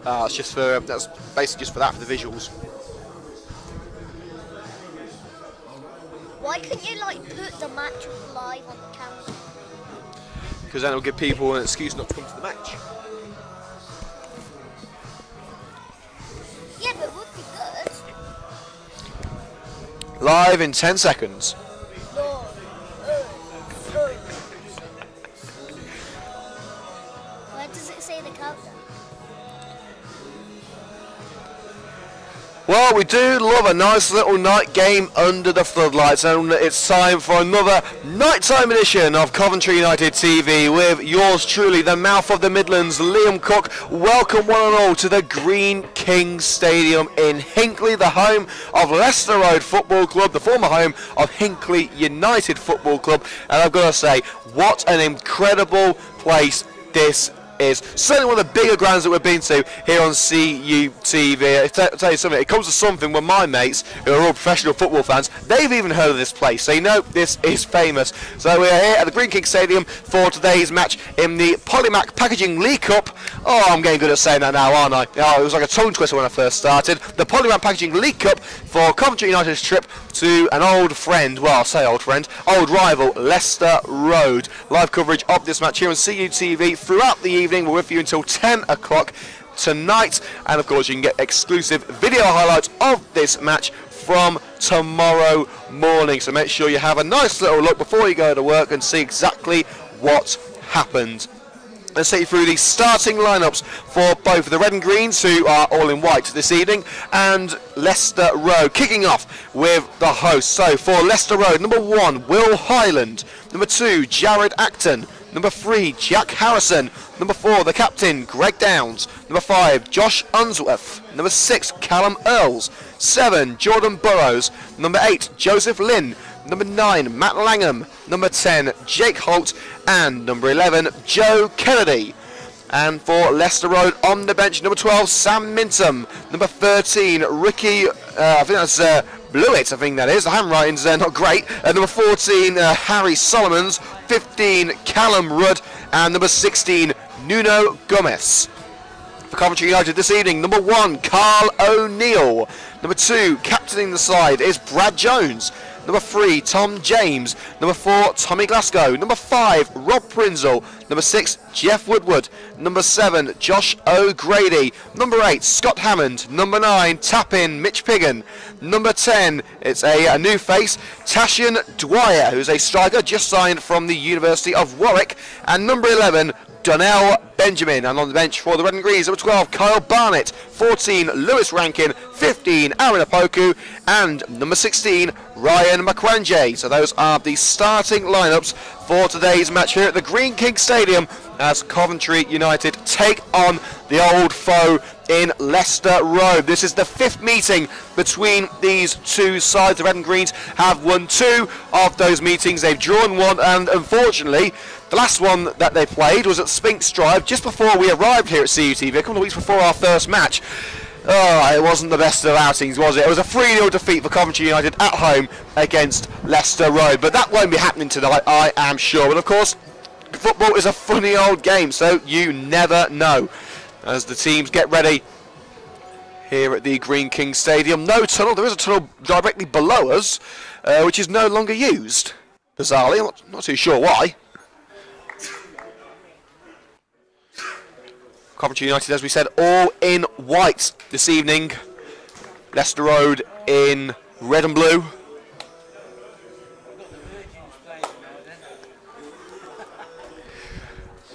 It's just for that's basically just for that, for the visuals. Why couldn't you like put the match live on the camera? Because then it'll give people an excuse not to come to the match. Yeah, but it would be good. Live in 10 seconds. No. Where does it say the countdown? Well, we do love a nice little night game under the floodlights, and it's time for another nighttime edition of Coventry United TV with yours truly, the mouth of the Midlands, Liam Cook. Welcome one and all to the Green King Stadium in Hinckley, the home of Leicester Road Football Club, the former home of Hinckley United Football Club. And I've got to say, what an incredible place this is. Certainly one of the bigger grounds that we've been to here on CUTV. I'll tell you something, it comes to something when my mates, who are all professional football fans, they've even heard of this place, so you know this is famous. So we're here at the Green King Stadium for today's match in the Polymac Packaging League Cup. Oh, I'm getting good at saying that now, aren't I? Oh, it was like a tongue twister when I first started. The Polymac Packaging League Cup for Coventry United's trip to an old friend, well, I'll say old friend, old rival, Leicester Road. Live coverage of this match here on CUTV throughout the evening. We're with you until 10 o'clock tonight, and of course you can get exclusive video highlights of this match from tomorrow morning. So make sure you have a nice little look before you go to work and see exactly what happened. Let's take you through the starting lineups for both the Red and Greens, who are all in white this evening, and Leicester Road, kicking off with the hosts. So for Leicester Road, number 1, Will Highland. Number 2, Jared Acton. Number 3, Jack Harrison. Number 4, the captain, Greg Downs. Number 5, Josh Unsworth. Number 6, Callum Earls. 7, Jordan Burrows. Number 8, Joseph Lynn. Number 9, Matt Langham. Number 10, Jake Holt. And number 11, Joe Kennedy. And for Leicester Road on the bench, number 12, Sam Minton. Number 13, Ricky, I think that's Blewett, I think that is. The handwriting's not great. Number 14, Harry Solomons. 15, Callum Rudd. And number 16, Nuno Gomez. For Coventry United this evening, number 1, Carl O'Neill. Number 2, captaining the side is Brad Jones. Number 3, Tom James. Number 4, Tommy Glasgow. Number 5, Rob Prinzel. Number 6, Jeff Woodward. Number 7, Josh O'Grady. Number 8, Scott Hammond. Number 9, tap-in Mitch Piggin. Number 10, it's a new face, Tashian Dwyer, who's a striker just signed from the University of Warwick. And number 11, Donnell Benjamin. And on the bench for the Red and Greens, number 12, Kyle Barnett. 14, Lewis Rankin. 15, Aaron Apoku. And number 16, Ryan Makwanje. So those are the starting lineups for today's match here at the Green King Stadium as Coventry United take on the old foe in Leicester Road. This is the 5th meeting between these two sides. The Red and Greens have won 2 of those meetings. They've drawn 1, and unfortunately the last one that they played was at Spinks Drive just before we arrived here at CUTV, a couple of weeks before our first match. Oh, it wasn't the best of outings, was it? It was a 3-0 defeat for Coventry United at home against Leicester Road. But that won't be happening tonight, I am sure. But of course, football is a funny old game, so you never know. As the teams get ready here at the Green King Stadium. No tunnel. There is a tunnel directly below us, which is no longer used. Bizarrely, I'm not too sure why. Coventry United, as we said, all in white this evening. Leicester Road in red and blue.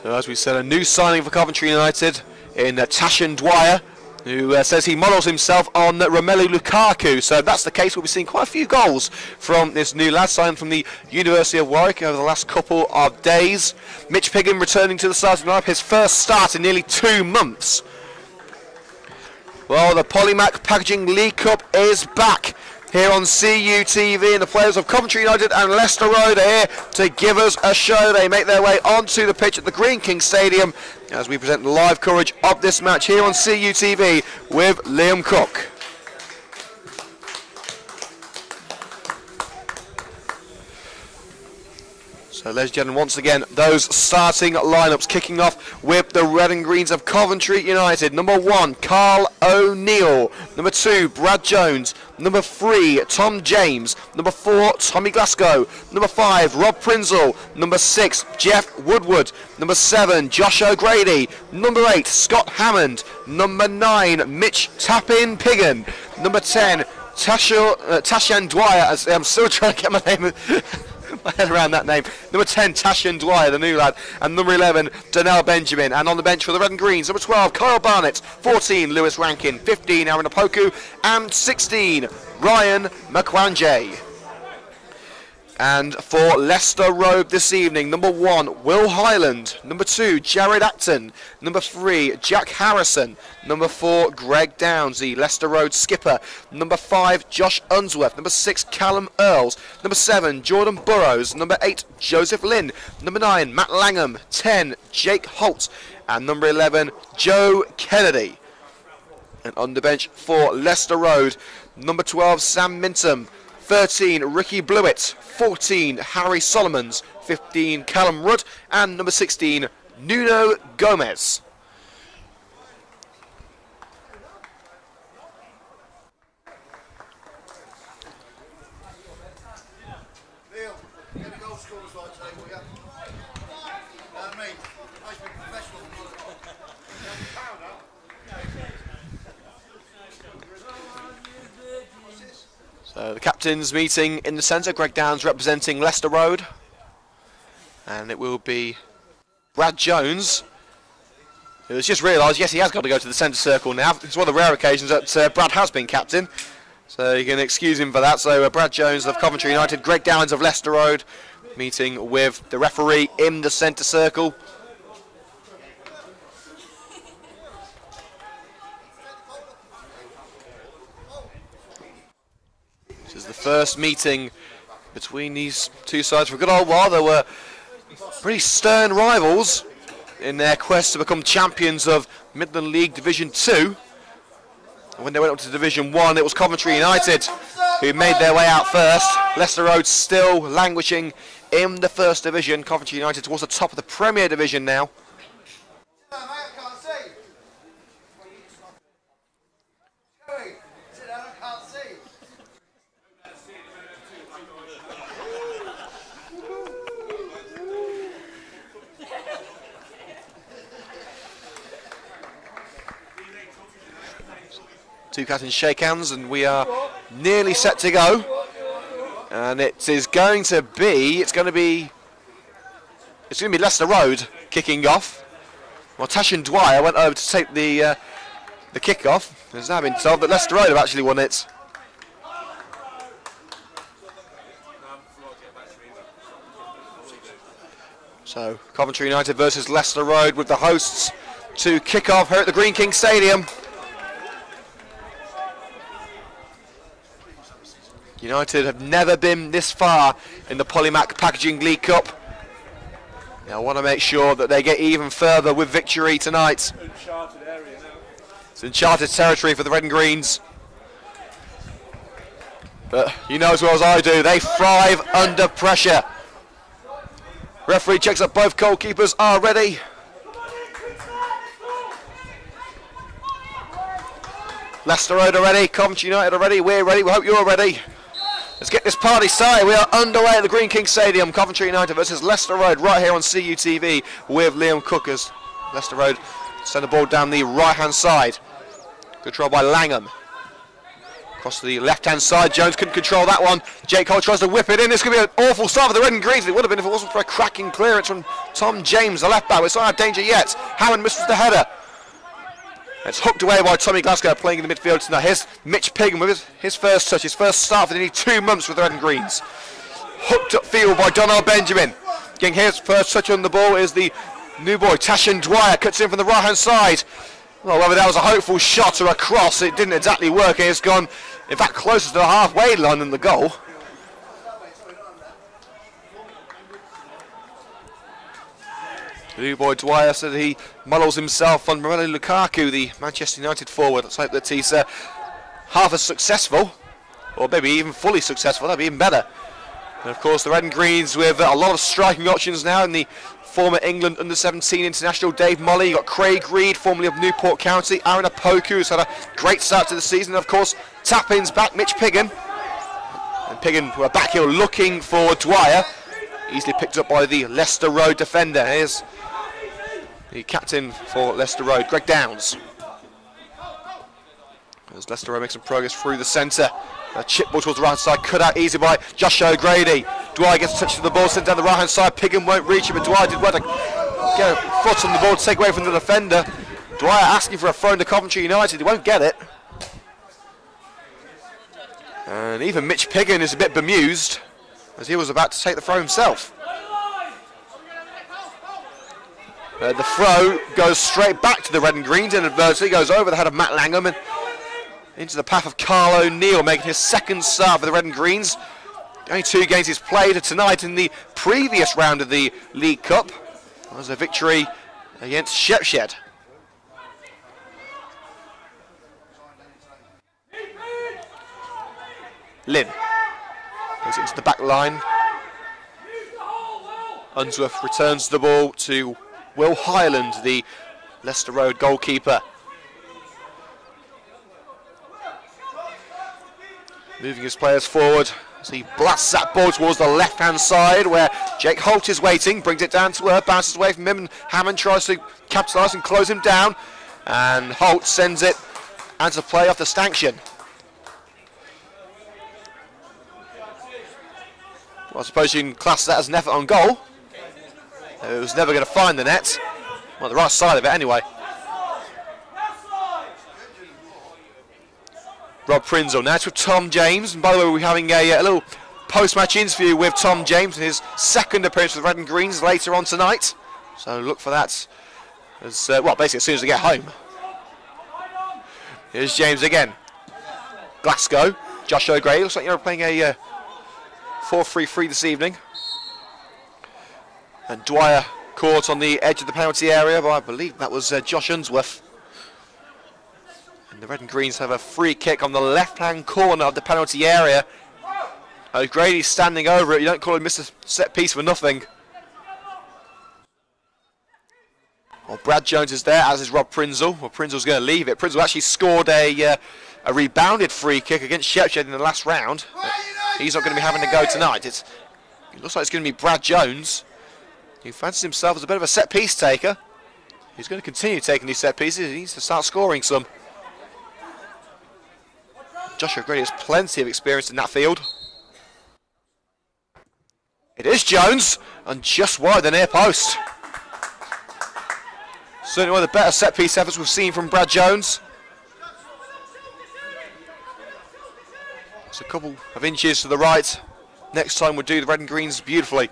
So as we said, a new signing for Coventry United in Tashian Dwyer, who says he models himself on Romelu Lukaku. So if that's the case, we'll be seeing quite a few goals from this new lad signed from the University of Warwick over the last couple of days. Mitch Piggin returning to the starting lineup, his first start in nearly 2 months. Well, the Polymac Packaging League Cup is back here on CUTV, and the players of Coventry United and Leicester Road are here to give us a show. They make their way onto the pitch at the Green King Stadium as we present live coverage of this match here on CUTV with Liam Cook. So, ladies and gentlemen, once again, those starting lineups kicking off with the red and greens of Coventry United. Number 1, Carl O'Neill. Number 2, Brad Jones. Number 3, Tom James. Number 4, Tommy Glasgow. Number 5, Rob Prinzel. Number 6, Jeff Woodward. Number 7, Josh O'Grady. Number 8, Scott Hammond. Number 9, Mitch Tappin Piggin. Number 10, Tashan Dwyer. I'm still trying to get my name. My head around that name. Number 10, Tashan Dwyer, the new lad. And number 11, Donnell Benjamin. And on the bench for the Red and Greens, number 12, Kyle Barnett. 14, Lewis Rankin. 15, Aaron Opoku. And 16, Ryan McWanje. And for Leicester Road this evening, number 1, Will Highland. Number 2, Jared Acton. Number 3, Jack Harrison. Number 4, Greg Downs, the Leicester Road skipper. Number 5, Josh Unsworth. Number 6, Callum Earls. Number 7, Jordan Burrows. Number 8, Joseph Lynn. Number 9, Matt Langham. 10, Jake Holt. And number 11, Joe Kennedy. And on the bench for Leicester Road, number 12, Sam Minton. 13, Ricky Blewett. 14, Harry Solomons. 15, Callum Rudd. And number 16, Nuno Gomez. So the captains meeting in the centre. Greg Downs representing Leicester Road. And it will be Brad Jones, who has just realised, yes, he has got to go to the centre circle now. It's one of the rare occasions that Brad has been captain. So you can excuse him for that. So Brad Jones of Coventry United, Greg Downs of Leicester Road, meeting with the referee in the centre circle. This is the first meeting between these two sides for a good old while. There were pretty stern rivals in their quest to become champions of Midland League Division 2. When they went up to Division 1, it was Coventry United who made their way out first. Leicester Road still languishing in the first division. Coventry United towards the top of the Premier Division now. Two captains shake hands and we are nearly set to go. And it is going to be Leicester Road kicking off. Well, Tashan Dwyer went over to take the kick-off. There's now been told that Leicester Road have actually won it. So Coventry United versus Leicester Road with the hosts to kick off here at the Green King Stadium. United have never been this far in the Polymac Packaging League Cup. Now I want to make sure that they get even further with victory tonight. Uncharted area now. It's uncharted territory for the Red and Greens. But you know as well as I do, they thrive under pressure. Referee checks that both goalkeepers are ready. Leicester Road are ready, Coventry United are ready, we're ready, we hope you're ready. Let's get this party started. We are underway at the Green King Stadium. Coventry United versus Leicester Road right here on CUTV with Liam Cook as Leicester Road send the ball down the right-hand side. Controlled by Langham. Across to the left-hand side. Jones couldn't control that one. Jake Holt tries to whip it in. This could be an awful start for the Red and Greens. It would have been if it wasn't for a cracking clearance from Tom James, the left back. It's not out of danger yet. Hammond misses the header. It's hooked away by Tommy Glasgow playing in the midfield tonight. Here's Mitch Piggin with his first touch, his first start for nearly 2 months with the Red and Greens. Hooked up field by Donnell Benjamin. Getting his first touch on the ball is the new boy, Tashan Dwyer, cuts in from the right-hand side. Well, whether that was a hopeful shot or a cross, it didn't exactly work. It's gone, in fact, closer to the halfway line than the goal. The new boy Dwyer said he models himself on Romelu Lukaku, the Manchester United forward. Let's hope that he's half as successful, or maybe even fully successful. That'd be even better. And of course the red and greens with a lot of striking options now in the former England under-17 international Dave Molley. You've got Craig Reed, formerly of Newport County. Aaron Opoku, who's had a great start to the season. And of course, tap-ins back, Mitch Piggin. And Piggin, were back here looking for Dwyer. Easily picked up by the Leicester Road defender. Here's the captain for Leicester Road, Greg Downs. As Leicester Road makes some progress through the centre. A chip ball towards the right side, cut out easy by Josh O'Grady. Dwyer gets a touch of the ball, sent down the right hand side. Piggin won't reach it, but Dwyer did well to get a foot on the ball to take away from the defender. Dwyer asking for a throw to Coventry United, he won't get it. And even Mitch Piggin is a bit bemused as he was about to take the throw himself. The throw goes straight back to the red and greens inadvertently, goes over the head of Matt Langham and into the path of Carl O'Neill, making his second start for the red and greens. Only 2 games he's played tonight in the previous round of the League Cup. That was a victory against Shepshed. Lynn goes into the back line. Unsworth returns the ball to Will Highland, the Leicester Road goalkeeper. Moving his players forward as he blasts that ball towards the left-hand side where Jake Holt is waiting, brings it down to Earth, bounces away from him, and Hammond tries to capitalise and close him down. And Holt sends it out to play off the stanchion. Well, I suppose you can class that as an effort on goal. It was never going to find the net. Well, the right side of it anyway. Rob Prinzel now to Tom James, and by the way we're having a little post-match interview with Tom James in his second appearance with the Red and Greens later on tonight, so look for that as well, basically as soon as they get home. Here's James again. Glasgow, Josh O'Grady, looks like you're playing a 4-3-3 this evening, and Dwyer caught on the edge of the penalty area, but I believe that was Josh Unsworth. And the red and greens have a free kick on the left-hand corner of the penalty area. O'Grady's standing over it. You don't call him Mr. Set Piece for nothing. Well, Brad Jones is there, as is Rob Prinzel. Well, Prinzel's going to leave it. Prinzel actually scored a rebounded free kick against Shepshed in the last round. He's not going to be having to go tonight. It looks like it's going to be Brad Jones, who fancies himself as a bit of a set-piece taker. He's going to continue taking these set pieces. He needs to start scoring some. Josh O'Grady has plenty of experience in that field. It is Jones, and just wide the near post. Certainly one of the better set-piece efforts we've seen from Brad Jones. It's a couple of inches to the right. Next time we'll do the red and greens beautifully.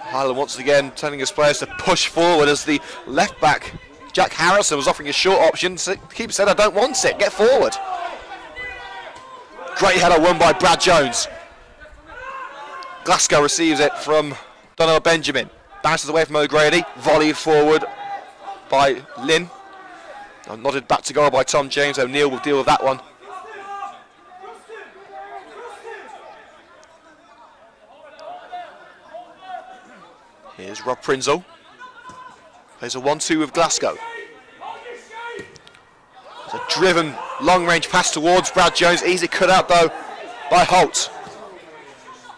Highland once again telling his players to push forward as the left back Jack Harrison was offering a short option. The keeper said, I don't want it, get forward. Great header won by Brad Jones. Glasgow receives it from Donnell Benjamin. Bounces away from O'Grady, volleyed forward by Lynn. Nodded back to goal by Tom James. O'Neill will deal with that one. Here's Rob Prinzel. Plays a 1-2 with Glasgow. It's a driven long-range pass towards Brad Jones. Easy cut out though by Holt.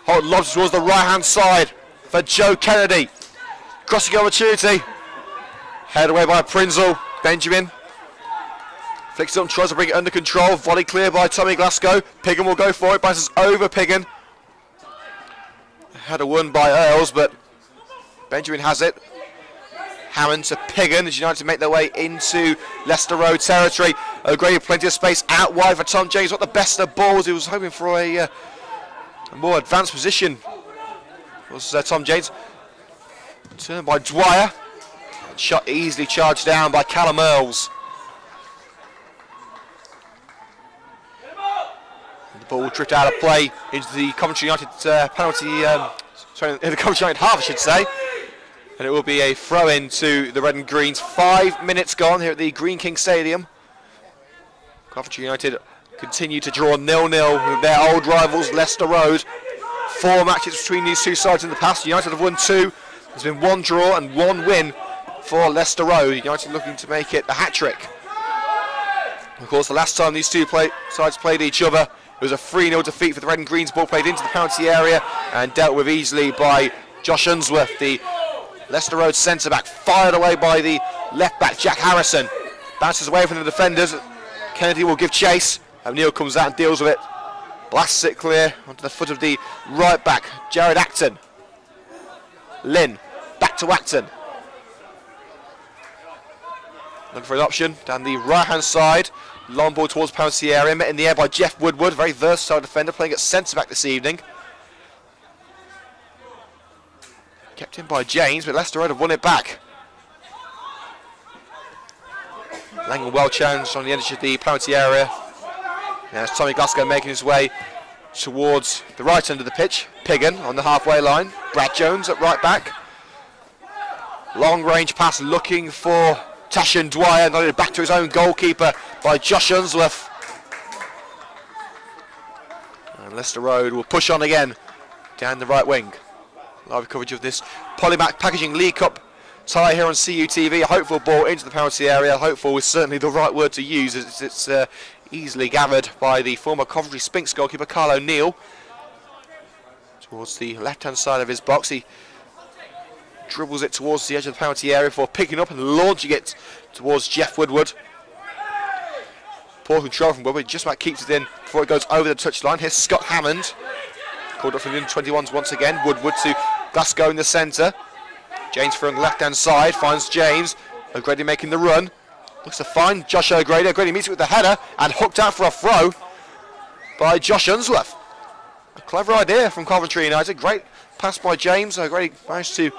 Holt lobs towards the right-hand side for Joe Kennedy. Crossing opportunity. Headed away by Prinzel. Benjamin flicks it up, tries to bring it under control. Volley clear by Tommy Glasgow. Piggin will go for it. Bounces over Piggin. Header won by Earls, but Benjamin has it. Hammond to Piggin as United make their way into Leicester Road territory. O'Grady plenty of space out wide for Tom James. Not the best of balls. He was hoping for a more advanced position. Was Tom James. Turned by Dwyer. Shot easily charged down by Callum Earls. And the ball tripped out of play into the Coventry United penalty. In the Coventry United half, I should say. And it will be a throw-in to the Red and Greens. 5 minutes gone here at the Green King Stadium. Coventry United continue to draw 0-0 with their old rivals Leicester Road. 4 matches between these two sides in the past. United have won 2. There's been 1 draw and 1 win for Leicester Road. United looking to make it a hat-trick. Of course, the last time these two sides played each other, it was a 3-0 defeat for the Red and Greens. Ball played into the penalty area and dealt with easily by Josh Unsworth, the Leicester Road centre-back. Fired away by the left-back, Jack Harrison. Bounces away from the defenders. Kennedy will give chase. O'Neill comes out and deals with it. Blasts it clear onto the foot of the right-back, Jared Acton. Lynn, back to Acton. Looking for an option down the right-hand side. Long ball towards penalty area, met in the air by Jeff Woodward. Very versatile defender, playing at centre-back this evening. Kept in by James, but Leicester Road have won it back. Langham well challenged on the edge of the penalty area. Now it's Tommy Glasgow making his way towards the right end of the pitch. Piggin on the halfway line. Brad Jones at right back. Long range pass looking for Tashan Dwyer, nodded back to his own goalkeeper by Josh Unsworth. And Leicester Road will push on again down the right wing. Live coverage of this Polymac Packaging League Cup tie here on CUTV. A hopeful ball into the penalty area. Hopeful is certainly the right word to use, as it's easily gathered by the former Coventry Spinks goalkeeper Carl O'Neill. Towards the left-hand side of his box, he dribbles it towards the edge of the penalty area before picking up and launching it towards Jeff Woodward. Poor control from Woodward, just about keeps it in before it goes over the touchline. Here's Scott Hammond, called up from the under-21s once again. Woodward to Glasgow in the centre. James from the left-hand side, finds James. O'Grady making the run. Looks to find Josh O'Grady. O'Grady meets it with the header and hooked out for a throw by Josh Unsworth. A clever idea from Coventry United. Great pass by James. O'Grady managed to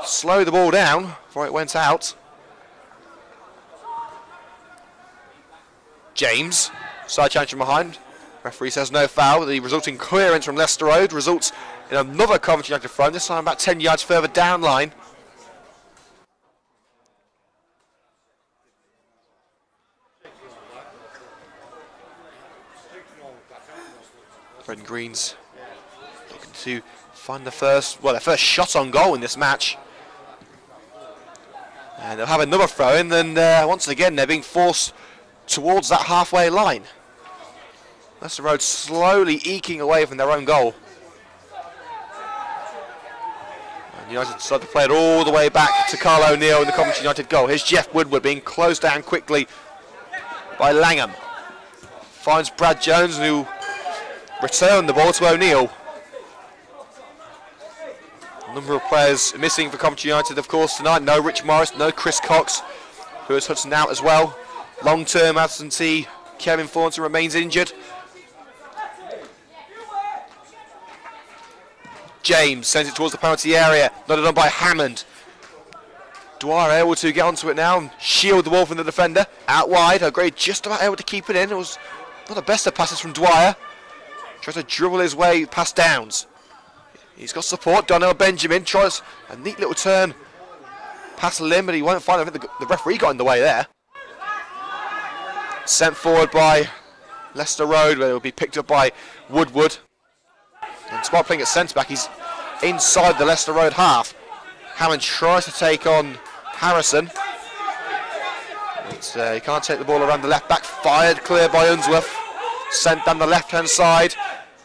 slow the ball down before it went out. James, side challenge from behind. Referee says no foul. The resulting clearance from Leicester Road results in another Coventry United throw, this time about 10 yards further down line. Red and Greens looking to find their first shot on goal in this match. And they'll have another throw in, and once again they're being forced towards that halfway line. Leicester Road slowly eking away from their own goal. And United decide to play it all the way back to Carl O'Neill in the Coventry United goal. Here's Jeff Woodward being closed down quickly by Langham. Finds Brad Jones, who returned the ball to O'Neill. A number of players missing for Coventry United, of course, tonight. No Rich Morris, no Chris Cox, who is Hudson out as well. Long-term absentee Kevin Thornton remains injured. James sends it towards the penalty area, nodded on by Hammond. Dwyer able to get onto it now and shield the ball from the defender. Out wide, O'Grady just about able to keep it in. It was not the best of passes from Dwyer. Tries to dribble his way past Downs. He's got support. Donnell Benjamin tries a neat little turn past Lim, but he won't find it. I think the referee got in the way there. Sent forward by Leicester Road, where it will be picked up by Woodward. And despite playing at centre-back, he's inside the Leicester Road half. Hammond tries to take on Harrison. But, he can't take the ball around the left-back. Fired clear by Unsworth. Sent down the left-hand side.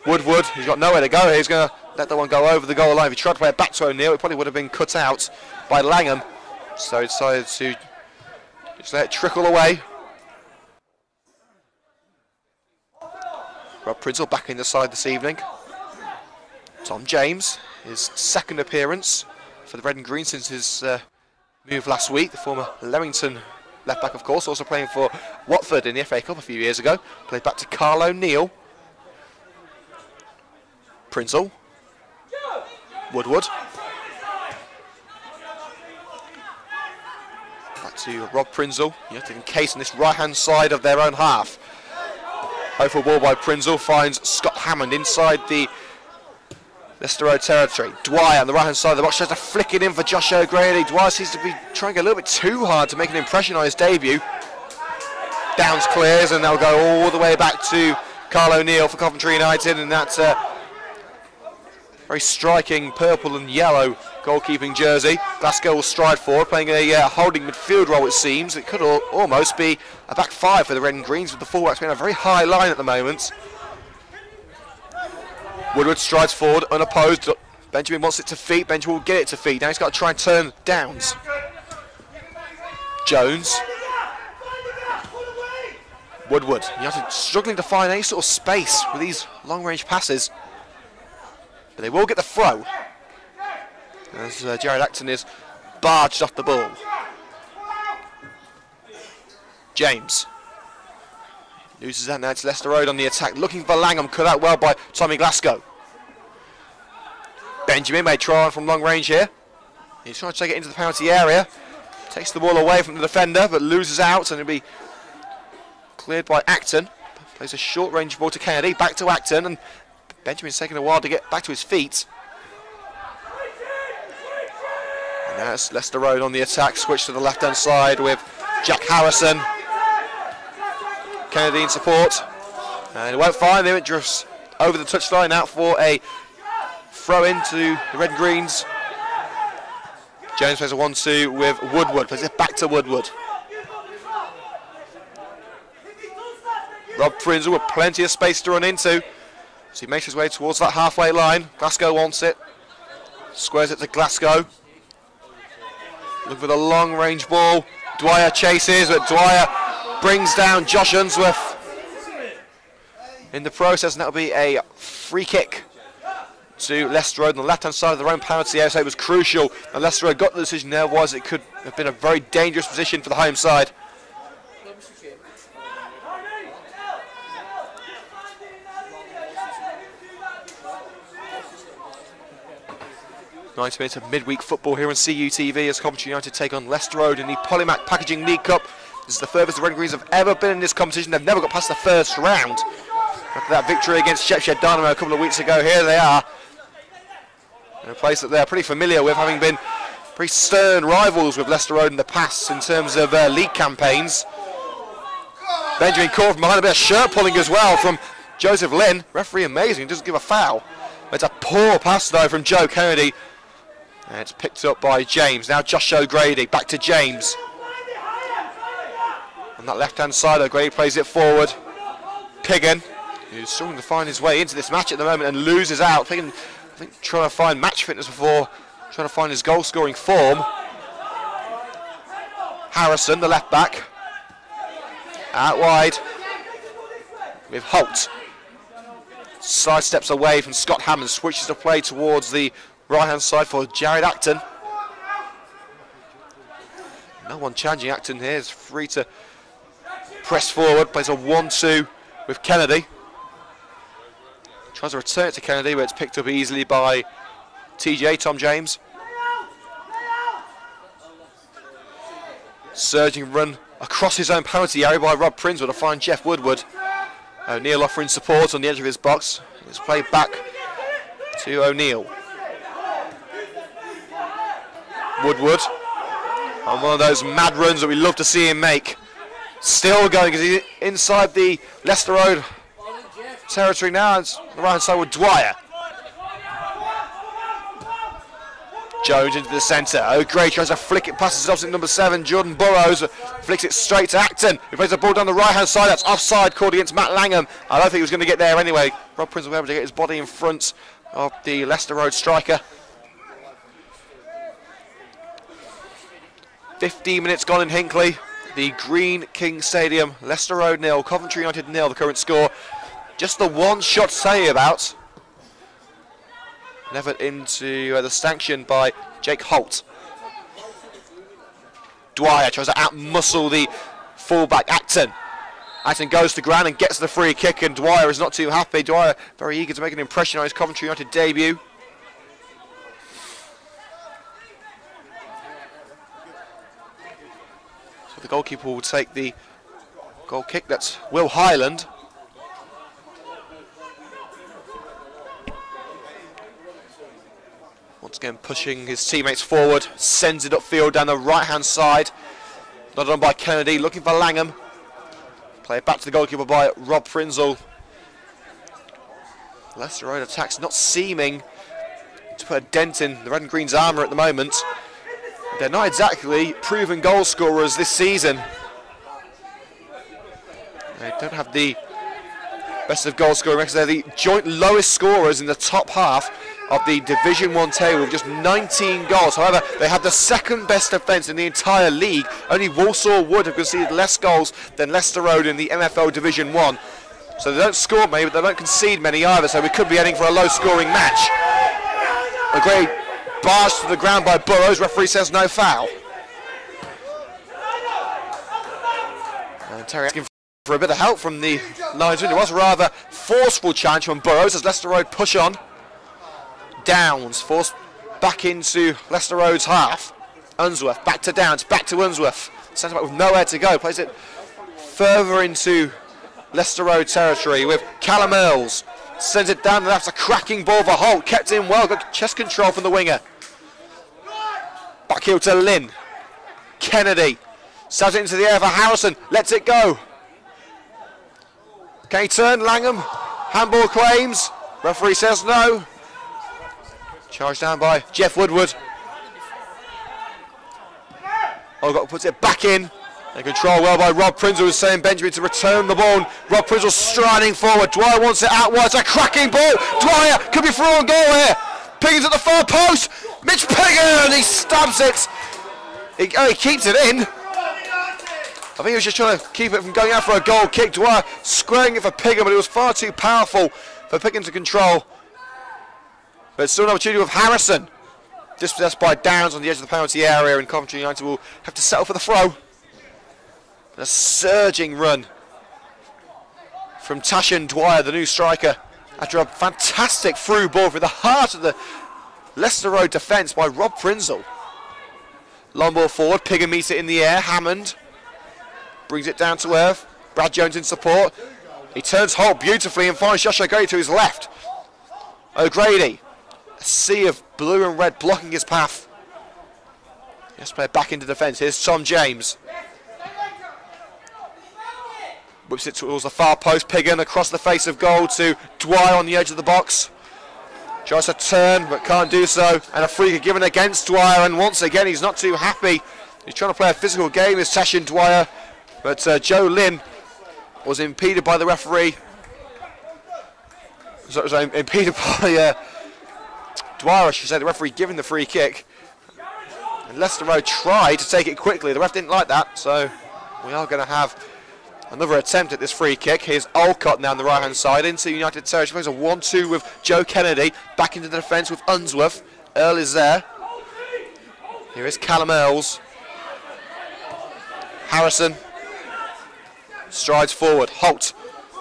Woodward, he's got nowhere to go. He's going to let that one go over the goal line. If he tried to play it back to O'Neill, it probably would have been cut out by Langham. So he decided to just let it trickle away. Rob Prinzel back in the side this evening. Tom James, his second appearance for the Red and Green since his move last week. The former Leamington left back, of course, also playing for Watford in the FA Cup a few years ago. Played back to Carl O'Neill. Prinzel. Woodward. Back to Rob Prinzel. You have to encase on this right-hand side of their own half. Hopeful ball by Prinzel finds Scott Hammond inside the Leicester Road territory. Dwyer on the right-hand side of the box tries to flick it in for Josh O'Grady. Dwyer seems to be trying a little bit too hard to make an impression on his debut. Downs clears, and they'll go all the way back to Carl O'Neill for Coventry United, and that's very striking purple and yellow goalkeeping jersey. Glasgow will stride forward, playing a holding midfield role, it seems. It could almost be a back five for the red and greens, with the fullbacks being a very high line at the moment. Woodward strides forward, unopposed. Benjamin wants it to feet. Benjamin will get it to feet. Now he's got to try and turn Downs. Jones. Woodward. United struggling to find any sort of space with these long-range passes. But they will get the throw. As Jared Acton is barged off the ball. James. Loses that now. It's Leicester Road on the attack. Looking for Langham. Cut out well by Tommy Glasgow. Benjamin may try on from long range here. He's trying to take it into the penalty area. Takes the ball away from the defender, but loses out, and it'll be cleared by Acton. Plays a short range ball to Kennedy. Back to Acton, and Benjamin's taking a while to get back to his feet. And now it's Leicester Road on the attack. Switch to the left hand side with Jack Harrison. Kennedy in support, and it won't find him. It drifts over the touchline out for a throw into the red and greens. Jones plays a 1-2 with Woodward, plays it back to Woodward. Rob Prinzel with plenty of space to run into, so he makes his way towards that halfway line. Glasgow wants it, squares it to Glasgow. Looking for the long range ball. Dwyer chases, but Dwyer brings down Josh Unsworth in the process, and that'll be a free kick to Leicester Road on the left-hand side of their own penalty area. So it was crucial, and Leicester Road got the decision there, otherwise it could have been a very dangerous position for the home side. Minutes of midweek football here on CUTV as Coventry United take on Leicester Road in the Polymac Packaging League Cup. This is the furthest the Red and Greens have ever been in this competition. They've never got past the first round. After that victory against Shepshed Dynamo a couple of weeks ago, here they are. In a place that they're pretty familiar with, having been pretty stern rivals with Leicester Road in the past in terms of league campaigns. Benjamin caught from behind, a bit of shirt pulling as well from Joseph Lynn. Referee amazing, doesn't give a foul. It's a poor pass though from Joe Kennedy. And it's picked up by James. Now Josh O'Grady, back to James. On that left-hand side, O'Grady plays it forward. Piggin, who's struggling to find his way into this match at the moment and loses out. Piggin, I think, trying to find match fitness before trying to find his goal-scoring form. Harrison, the left-back. Out wide with Holt. Side steps away from Scott Hammond, switches the play towards the right-hand side for Jared Acton. No one challenging Acton here. Is free to press forward. Plays a 1-2 with Kennedy. Tries to return it to Kennedy, but it's picked up easily by TJ, Tom James. Surging run across his own penalty area by Rob Prinzel to find Jeff Woodward. O'Neill offering support on the edge of his box. It's played back to O'Neill. Woodward on one of those mad runs that we love to see him make. Still going because he's inside the Leicester Road territory now. It's the right hand side with Dwyer. Jones into the centre. O'Grady tries to flick it past his opposite number 7. Jordan Burrows flicks it straight to Acton. He plays the ball down the right hand side. That's offside called against Matt Langham. I don't think he was going to get there anyway. Rob Prince will be able to get his body in front of the Leicester Road striker. 15 minutes gone in Hinckley, the Green King Stadium. Leicester Road 0, Coventry United 0, the current score. Just the one shot to say about. Never into the sanction by Jake Holt. Dwyer tries to outmuscle the fullback Acton. Acton goes to ground and gets the free kick, and Dwyer is not too happy. Dwyer very eager to make an impression on his Coventry United debut. The goalkeeper will take the goal kick. That's Will Highland. Once again pushing his teammates forward, sends it upfield down the right hand side. Not done by Kennedy, looking for Langham. Play it back to the goalkeeper by Rob Prinzel. Leicester Road attacks not seeming to put a dent in the red and green's armour at the moment. They're not exactly proven goal scorers this season. They don't have the best of goal scoring records. They're the joint lowest scorers in the top half of the Division 1 table with just 19 goals. However, they have the second best defence in the entire league. Only Walsall Wood have conceded less goals than Leicester Road in the MFL Division 1. So they don't score many, but they don't concede many either, so we could be heading for a low-scoring match. A great barge to the ground by Burrows. Referee says no foul. And Terry asking for a bit of help from the linesman. It was a rather forceful challenge from Burrows as Leicester Road push on. Downs forced back into Leicester Road's half. Unsworth back to Downs, back to Unsworth. Centre back with nowhere to go. Plays it further into Leicester Road territory with Callum Earls. Sends it down, and that's a cracking ball for Holt. Kept in well, got chest control from the winger. Back heel to Lynn. Kennedy. Sends it into the air for Harrison. Lets it go. Can he turn? Langham. Handball claims. Referee says no. Charged down by Jeff Woodward. Olcott puts it back in. And control well by Rob Prinzel, who's saying Benjamin to return the ball. Rob Prinzel striding forward. Dwyer wants it out wide. It's a cracking ball. Dwyer could be through on goal here. Piggins at the far post. Mitch Piggin, he stabs it. He keeps it in. I think he was just trying to keep it from going out for a goal kick. Dwyer squaring it for Piggin, but it was far too powerful for Piggin to control. But it's still an opportunity with Harrison. Dispossessed by Downs on the edge of the penalty area, and Coventry United will have to settle for the throw. A surging run from Tashan Dwyer, the new striker, after a fantastic through ball through the heart of the Leicester Road defence by Rob Prinzel. Long ball forward, Piggin meets it in the air. Hammond brings it down to earth. Brad Jones in support. He turns Holt beautifully and finds Josh O'Grady to his left. O'Grady, a sea of blue and red blocking his path. Let's play it back into defence. Here's Tom James. Whips it towards the far post. Piggin across the face of goal to Dwyer on the edge of the box. Tries to turn but can't do so. And a free kick given against Dwyer. And once again he's not too happy. He's trying to play a physical game as Tashin Dwyer. But Joe Lynn was impeded by the referee. Impeded by Dwyer, I should say. The referee giving the free kick. And Leicester Road tried to take it quickly. The ref didn't like that. So we are going to have another attempt at this free kick. Here's Olcott now on the right-hand side into United territory. Plays a 1-2 with Joe Kennedy. Back into the defence with Unsworth. Earl is there. Here is Callum Earls. Harrison strides forward. Holt.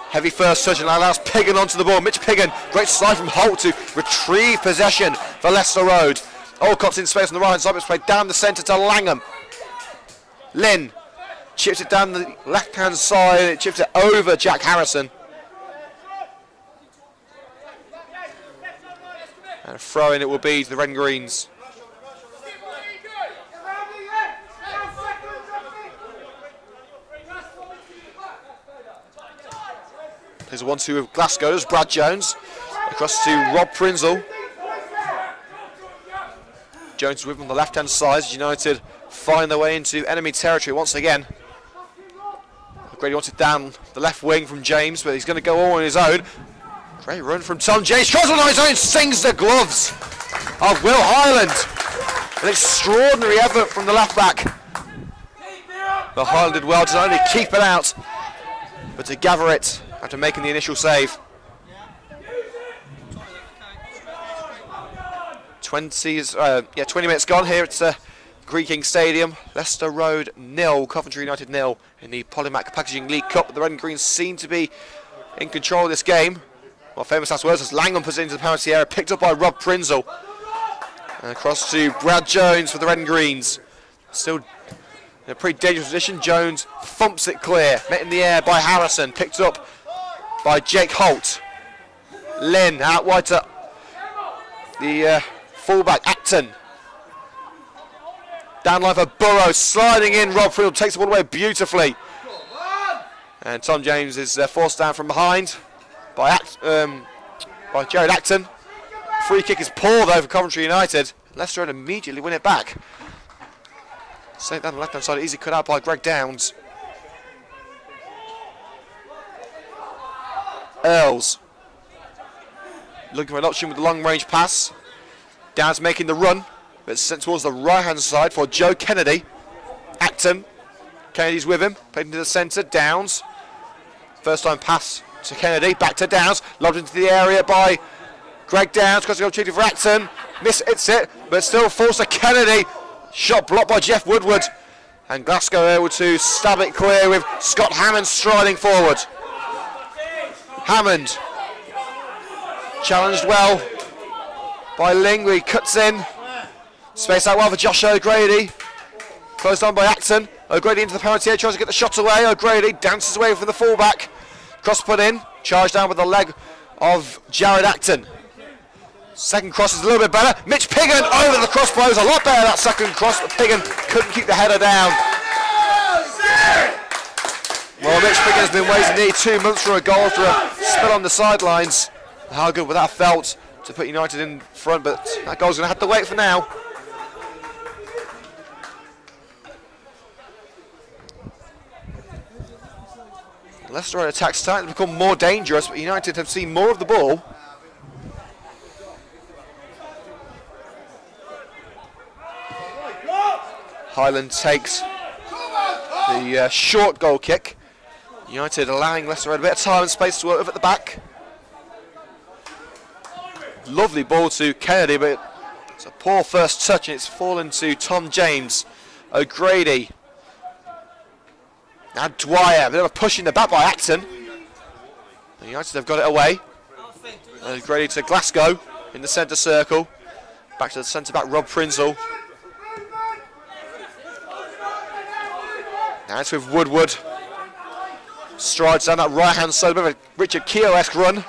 Heavy first touch and allows Piggin onto the ball. Mitch Piggin. Great slide from Holt to retrieve possession for Leicester Road. Olcott's in space on the right-hand side. It's played down the centre to Langham. Lynn chips it down the left-hand side. It chips it over Jack Harrison. And a throw-in it will be to the Red and Greens. There's a 1-2 with Glasgow. There's Brad Jones. Across to Rob Prinzel. Jones with him on the left-hand side as United find their way into enemy territory once again. Grady wants it down the left wing from James, but he's going to go all on his own. Great run from Tom James. Tries on his own, sings the gloves of Will Highland. An extraordinary effort from the left back. But Highland did well to not only keep it out, but to gather it after making the initial save. 20 minutes gone here at Great King Stadium. Leicester Road 0, Coventry United 0 in the Polymac Packaging League Cup. The Red and Greens seem to be in control of this game. Well, famous last words as Langham puts it into the penalty area, picked up by Rob Prinzel. And across to Brad Jones for the Red and Greens. Still in a pretty dangerous position. Jones thumps it clear. Met in the air by Harrison. Picked up by Jake Holt. Lynn out wide to the fullback Acton. Down line for Burrows, sliding in. Rob Prinzel takes the ball away beautifully. And Tom James is forced down from behind by Jared Acton. Free kick is poor though for Coventry United. Leicester would immediately win it back. Sent down the left hand side, easy cut out by Greg Downs. Earls looking for an option with the long range pass. Downs making the run, but it's sent towards the right hand side for Joe Kennedy. Acton, Kennedy's with him, played into the centre. Downs, first time pass to Kennedy, back to Downs, lobbed into the area by Greg Downs, got the opportunity for Acton, hits it, but still falls to Kennedy. Shot blocked by Jeff Woodward, and Glasgow able to stab it clear with Scott Hammond striding forward. Hammond challenged well by Ling, he cuts in, space out well for Josh O'Grady, closed on by Acton. O'Grady into the penalty area, tries to get the shot away. O'Grady dances away from the fullback, cross put in, charged down with the leg of Jared Acton. Second cross is a little bit better. Mitch Piggin over the crossbows, a lot better that second cross, but Piggin couldn't keep the header down. Well, Mitch Piggin has been waiting nearly 2 months for a goal after a spell on the sidelines. How good would that have felt to put United in front, but that goal's going to have to wait for now. Leicester attack starting to become more dangerous, but United have seen more of the ball. Highland takes the short goal kick. United allowing Leicester a bit of time and space to work with at the back. Lovely ball to Kennedy, but it's a poor first touch and it's fallen to Tom James. O'Grady. Now Dwyer, a bit of a push in the back by Acton. The United have got it away. O'Grady to Glasgow in the centre circle. Back to the centre back, Rob Prinzel. Now it's with Woodward. Strides down that right hand side, a bit of a Richard Keogh-esque run.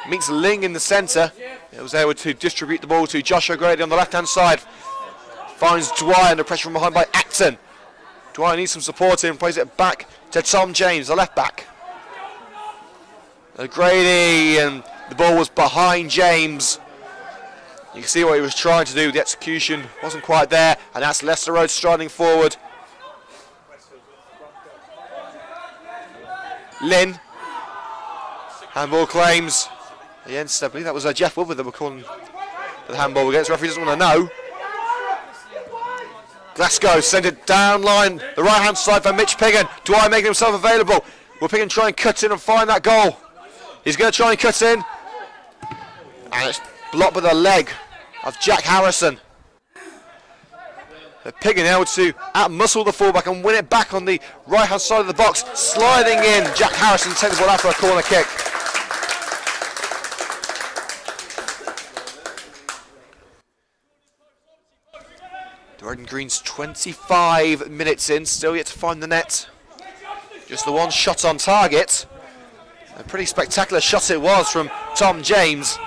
Meets Ling in the centre. It was able to distribute the ball to Josh O'Grady on the left hand side. Finds Dwyer under pressure from behind by Acton. Dwyer needs some support in, plays it back to Tom James, the left back. O'Grady, and the ball was behind James. You can see what he was trying to do, the execution wasn't quite there, and that's Leicester Road striding forward. Lynn, handball claims against, I believe that was Jeff Woodward that were calling the handball against. The referee doesn't want to know. Glasgow send it down line, the right hand side for Mitch Piggin. Dwyer making himself available. Will Piggin try and cut in and find that goal? He's going to try and cut in. And it's blocked by the leg of Jack Harrison. Piggin able to outmuscle the fullback and win it back on the right hand side of the box. Sliding in, Jack Harrison takes the ball out for a corner kick. The Red and Green's 25 minutes in, still yet to find the net. Just the one shot on target. A pretty spectacular shot it was from Tom James.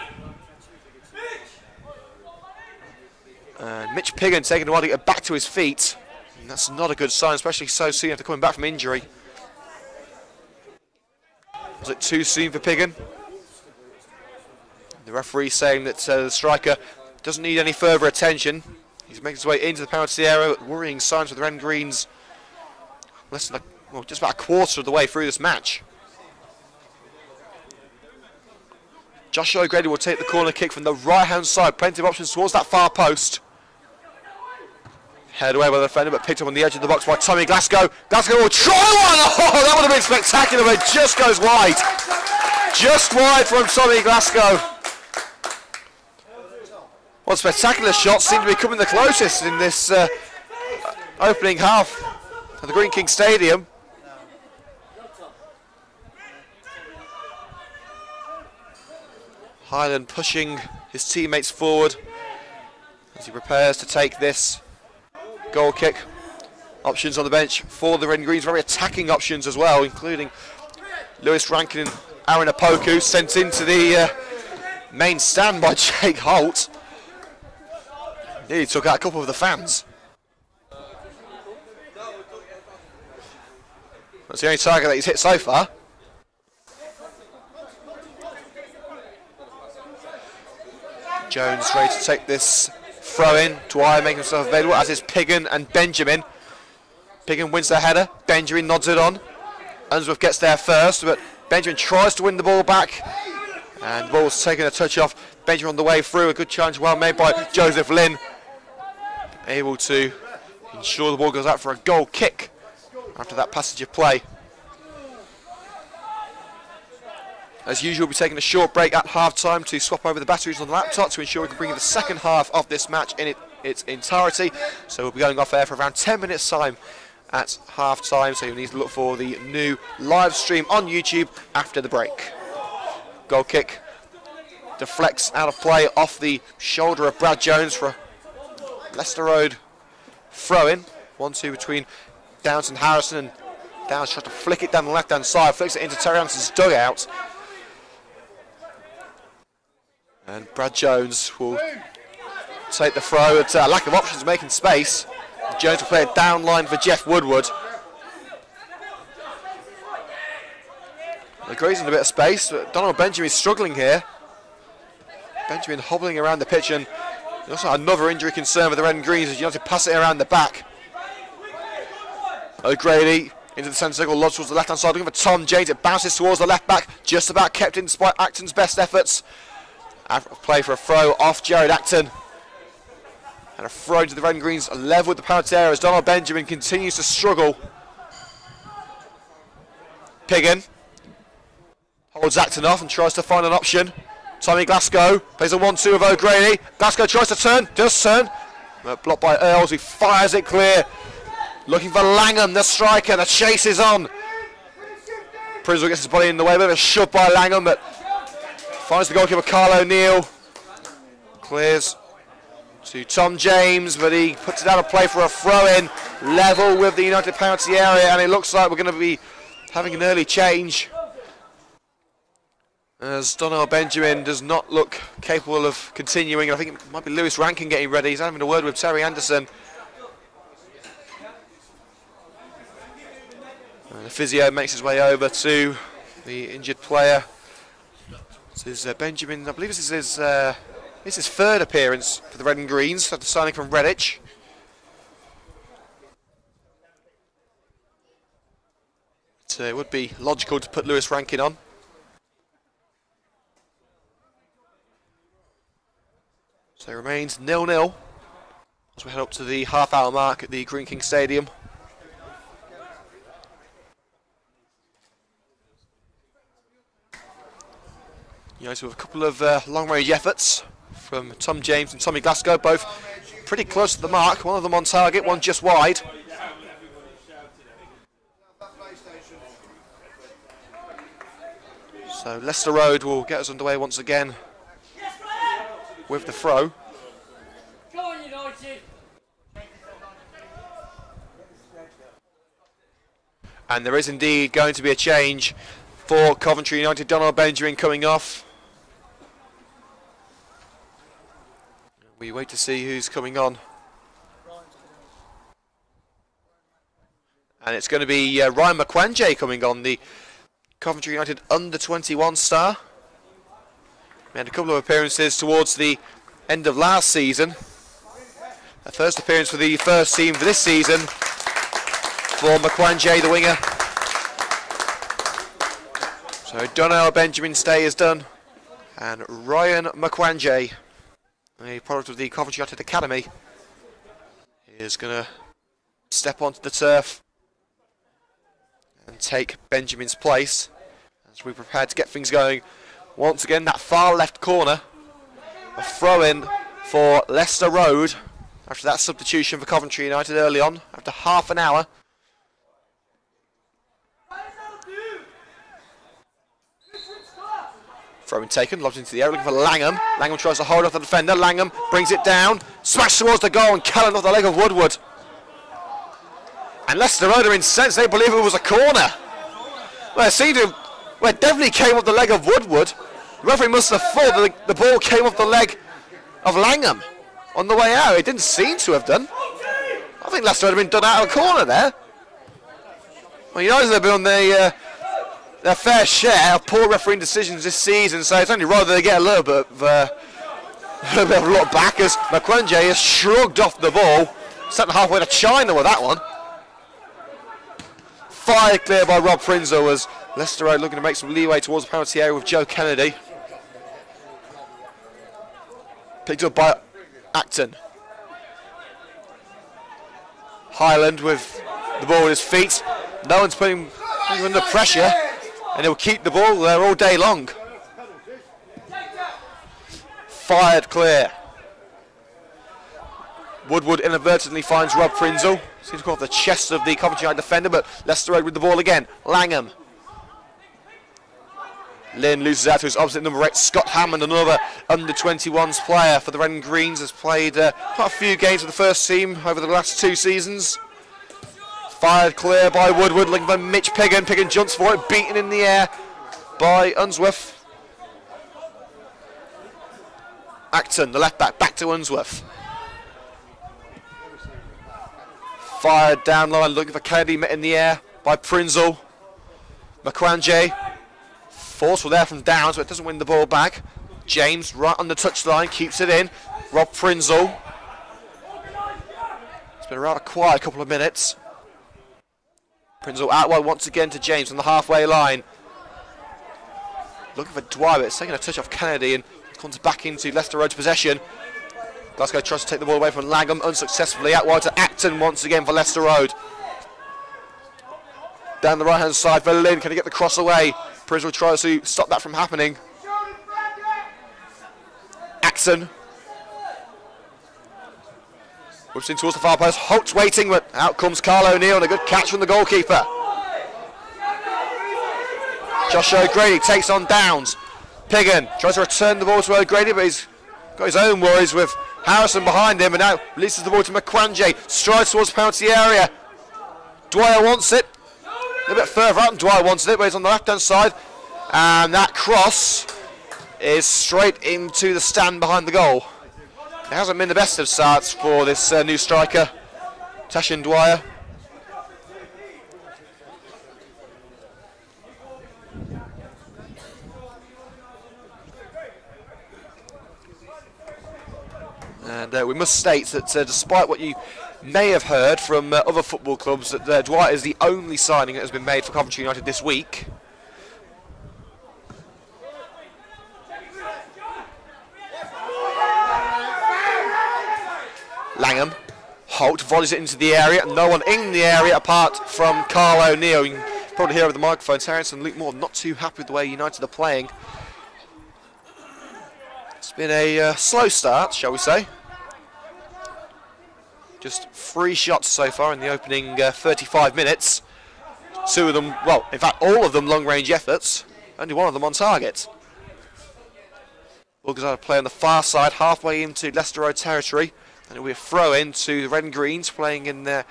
Mitch Piggin taking a while to get back to his feet. And that's not a good sign, especially so soon after coming back from injury. Was it too soon for Piggin? The referee saying that the striker doesn't need any further attention. He's making his way into the penalty area. Worrying signs for the Red and Greens. Less than just about a quarter of the way through this match. Josh O'Grady will take the corner kick from the right hand side. Plenty of options towards that far post. Headed away by the defender, but picked up on the edge of the box by Tommy Glasgow. Glasgow will try one! Oh, that would have been spectacular, but it just goes wide. Just wide from Tommy Glasgow. What spectacular shots seem to be coming the closest in this opening half of the Green King Stadium. Highland pushing his teammates forward as he prepares to take this goal kick. Options on the bench for the Red and Greens, very attacking options as well, including Lewis Rankin and Aaron Apoku, sent into the main stand by Jake Holt. He took out a couple of the fans. That's the only target that he's hit so far. Jones ready to take this throw in. Dwyer making himself available, as is Piggin and Benjamin. Piggin wins the header. Benjamin nods it on. Unsworth gets there first, but Benjamin tries to win the ball back. And the ball's taking a touch off. Benjamin on the way through. A good challenge well made by Joseph Lynn. Able to ensure the ball goes out for a goal kick after that passage of play. As usual, we'll be taking a short break at half-time to swap over the batteries on the laptop to ensure we can bring you the second half of this match in its entirety. So we'll be going off air for around 10 minutes time at half-time, so you'll need to look for the new live stream on YouTube after the break. Goal kick deflects out of play off the shoulder of Brad Jones for a Leicester Road throw-in. 1-2 between Downs and Harrison, and Downs tries to flick it down the left-hand side, flicks it into Terry Anderson's dugout. And Brad Jones will take the throw. It's a lack of options making space. Jones will play it down line for Jeff Woodward. Agrees in a bit of space, but Donald Benjamin is struggling here. Benjamin hobbling around the pitch, and also another injury concern for the Red and Greens as you have to pass it around the back. O'Grady into the centre circle, lodged towards the left-hand side, looking for Tom James. It bounces towards the left back, just about kept in despite Acton's best efforts. Play for a throw off Jared Acton. And a throw to the Red and Greens, level with the penalty area as Donald Benjamin continues to struggle. Piggin holds Acton off and tries to find an option. Tommy Glasgow plays a 1-2 of O'Grady. Glasgow tries to turn, does turn. Blocked by Earls, who fires it clear. Looking for Langham, the striker. The chase is on. Prinzel gets his body in the way, a bit of a shove by Langham, but finds the goalkeeper Carl O'Neill. Clears to Tom James, but he puts it out of play for a throw-in. Level with the United penalty area, and it looks like we're going to be having an early change, as Donald Benjamin does not look capable of continuing. I think it might be Lewis Rankin getting ready. He's having a word with Terry Anderson. And the physio makes his way over to the injured player. This is Benjamin, I believe this is his third appearance for the Red and Greens after signing from Redditch. So it would be logical to put Lewis Rankin on. So it remains 0-0 as we head up to the half-hour mark at the Green King Stadium. United with a couple of long-range efforts from Tom James and Tommy Glasgow, both pretty close to the mark. One of them on target, one just wide. So Leicester Road will get us underway once again with the throw. Go on, United. And there is indeed going to be a change for Coventry United. Donald Benjamin coming off. We wait to see who's coming on. And it's going to be Ryan McQuanjay coming on, the Coventry United under-21 star. He had a couple of appearances towards the end of last season. A first appearance for the first team for this season for McQuanjay, the winger. So Donald Benjamin's day is done, and Ryan McQuanjay, a product of the Coventry United Academy, is going to step onto the turf and take Benjamin's place as we prepare to get things going. Once again, that far left corner, a throw-in for Leicester Road after that substitution for Coventry United early on, after half an hour. Throw-in taken, lodged into the air, looking for Langham. Langham tries to hold off the defender. Langham brings it down, smashed towards the goal, and Callan off the leg of Woodward. And Leicester Road are incensed. They believe it was a corner. Well, it definitely came off the leg of Woodward. The referee must have thought that the ball came off the leg of Langham on the way out. It didn't seem to have done. I think Leicester had been done out of a corner there. Well, United have been on their fair share of poor refereeing decisions this season, so it's only right that they get a little bit of a lot back as McQuenje has shrugged off the ball, sent halfway to China with that one. Fired clear by Rob Prinzel as Leicester Road looking to make some leeway towards the penalty area with Joe Kennedy. Picked up by Acton. Highland with the ball at his feet. No one's putting him under pressure, and he'll keep the ball there all day long. Fired clear. Woodward inadvertently finds Rob Prinzel. Seems to go off the chest of the Coventry United defender, but Leicester Road with the ball again. Langham. Lynn loses out to his opposite number 8, Scott Hammond, another under-21s player for the Red and Greens. Has played quite a few games with the first team over the last 2 seasons. Fired clear by Woodward, looking for Mitch Piggin. Piggin jumps for it, beaten in the air by Unsworth. Acton, the left back to Unsworth. Fired down line, looking for Kennedy, met in the air by Prinzel. McQuenje, forceful there from Downs, but doesn't win the ball back. James, right on the touchline, keeps it in. Rob Prinzel. It's been a rather quiet couple of minutes. Prinzel out wide once again to James on the halfway line. Looking for Dwyer, but it's taking a touch off Kennedy and comes back into Leicester Road's possession. Glasgow tries to take the ball away from Langham unsuccessfully. Out wide to Acton once again for Leicester Road. Down the right hand side for Lynn. Can he get the cross away? Prinzel tries to stop that from happening. Acton. Whips in towards the far post. Holt's waiting, but out comes Carl O'Neill and a good catch from the goalkeeper. Josh O'Grady takes on Downs. Piggin tries to return the ball to O'Grady, but he's got his own worries with Harrison behind him, and now releases the ball to McQuenje. Strides towards the penalty area. Dwyer wants it. A little bit further out, and Dwyer wants it, but he's on the left-hand side. And that cross is straight into the stand behind the goal. It hasn't been the best of starts for this new striker, Tashin Dwyer. And we must state that despite what you may have heard from other football clubs, that Dwyer is the only signing that has been made for Coventry United this week. Langham. Holt volleys it into the area. No one in the area apart from Carl O'Neill. You can probably hear over the microphone. Terence and Luke Moore not too happy with the way United are playing. It's been a slow start, shall we say. Just 3 shots so far in the opening 35 minutes. 2 of them, well, in fact, all of them long-range efforts. Only 1 of them on target. Wilkins out of play on the far side, halfway into Leicester Road territory. And it'll be a throw in to the Red and Greens, playing in their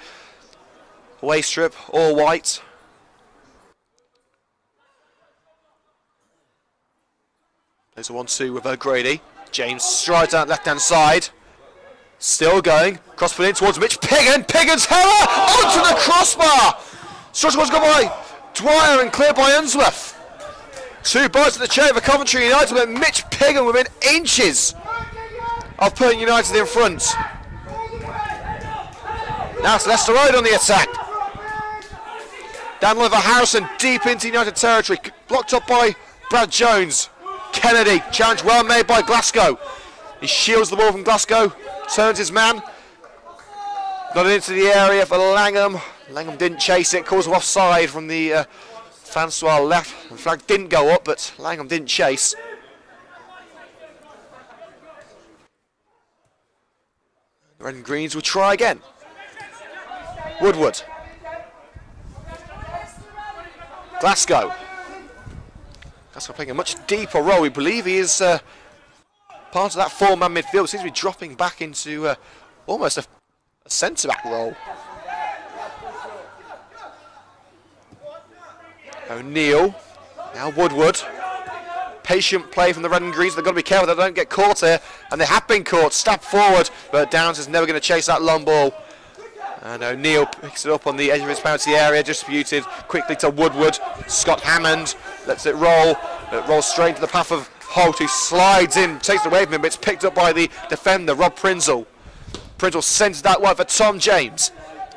away strip, all white. There's a 1-2 with O'Grady. James strides down left-hand side. Still going. Cross put in towards Mitch Piggin. Piggin's header onto the crossbar. Struck was gone by Dwyer and cleared by Unsworth. 2 bites at the chair for Coventry United, but Mitch Piggin within inches of putting United in front. Now it's Leicester Road on the attack. Down Oliver Harrison, deep into United territory. Blocked up by Brad Jones. Kennedy, challenge well made by Glasgow. He shields the ball from Glasgow, turns his man. Got it into the area for Langham. Langham didn't chase it, calls him offside from the fans to our left. The flag didn't go up, but Langham didn't chase. The Red and Greens will try again. Woodward. Glasgow. Glasgow playing a much deeper role. We believe he is part of that 4-man midfield. Seems to be dropping back into almost a centre-back role. O'Neill. Now Woodward. Patient play from the Red and Greens. They've got to be careful they don't get caught here. And they have been caught. Stabbed forward. But Downs is never going to chase that long ball. And O'Neill picks it up on the edge of his penalty area, distributed quickly to Woodward. Scott Hammond lets it roll. It rolls straight into the path of Holt, who slides in, takes it away from him, but it's picked up by the defender, Rob Prinzel. Prinzel sends that one for Tom James.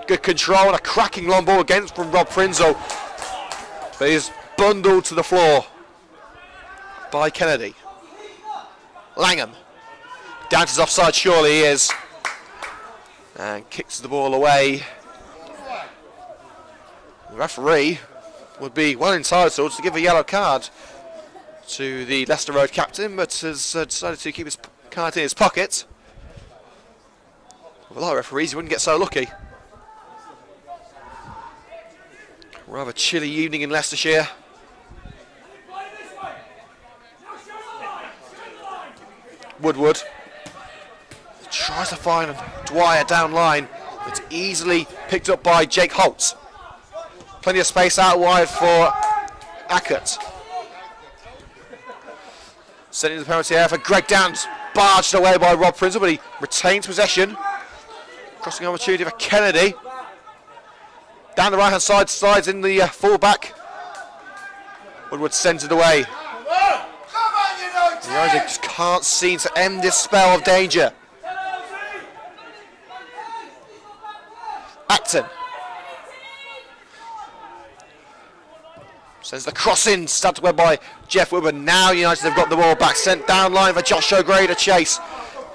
Good control and a cracking long ball against from Rob Prinzel. But he's bundled to the floor by Kennedy. Langham. Down to his offside, surely he is. And kicks the ball away. The referee would be well entitled to give a yellow card to the Leicester Road captain, but has decided to keep his card in his pocket. With a lot of referees, he wouldn't get so lucky. Rather chilly evening in Leicestershire. Woodward tries to find Dwyer down line. It's easily picked up by Jake Holt. Plenty of space out wide for Ackert. Sending the penalty area for Greg Downs. Barged away by Rob Prinzel, but he retains possession. Crossing opportunity for Kennedy. Down the right hand side, slides in the full-back. Woodward sends it away. The United just can't seem to end this spell of danger. Acton sends the cross in, stabbed away by Jeff Woodward. Now United have got the ball back, sent down line for Josh O'Grady to chase.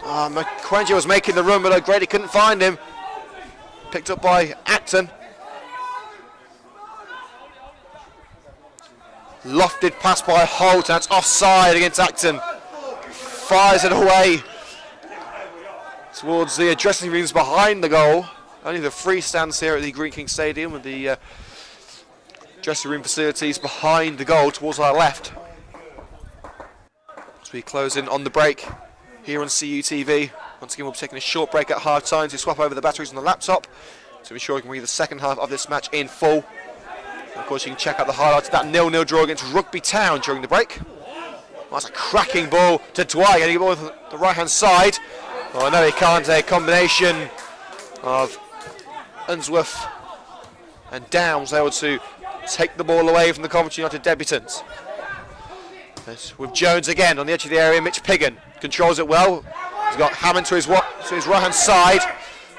McQuengia was making the run, but O'Grady couldn't find him. Picked up by Acton. Lofted pass by Holt, and it's offside against Acton. Fires it away towards the dressing rooms behind the goal. Only the free stands here at the Green King Stadium, with the dressing room facilities behind the goal towards our left. As we close in on the break here on CUTV. Once again, we'll be taking a short break at half time to swap over the batteries on the laptop to ensure we can read the second half of this match in full. And of course, you can check out the highlights of that 0-0 draw against Rugby Town during the break. Well, that's a cracking ball to Dwyer, getting the ball to the right-hand side. Oh, no, he can't. A combination of Unsworth and Downs able to take the ball away from the Coventry United debutants. With Jones again on the edge of the area, Mitch Piggin controls it well. He's got Hammond to his right-hand side.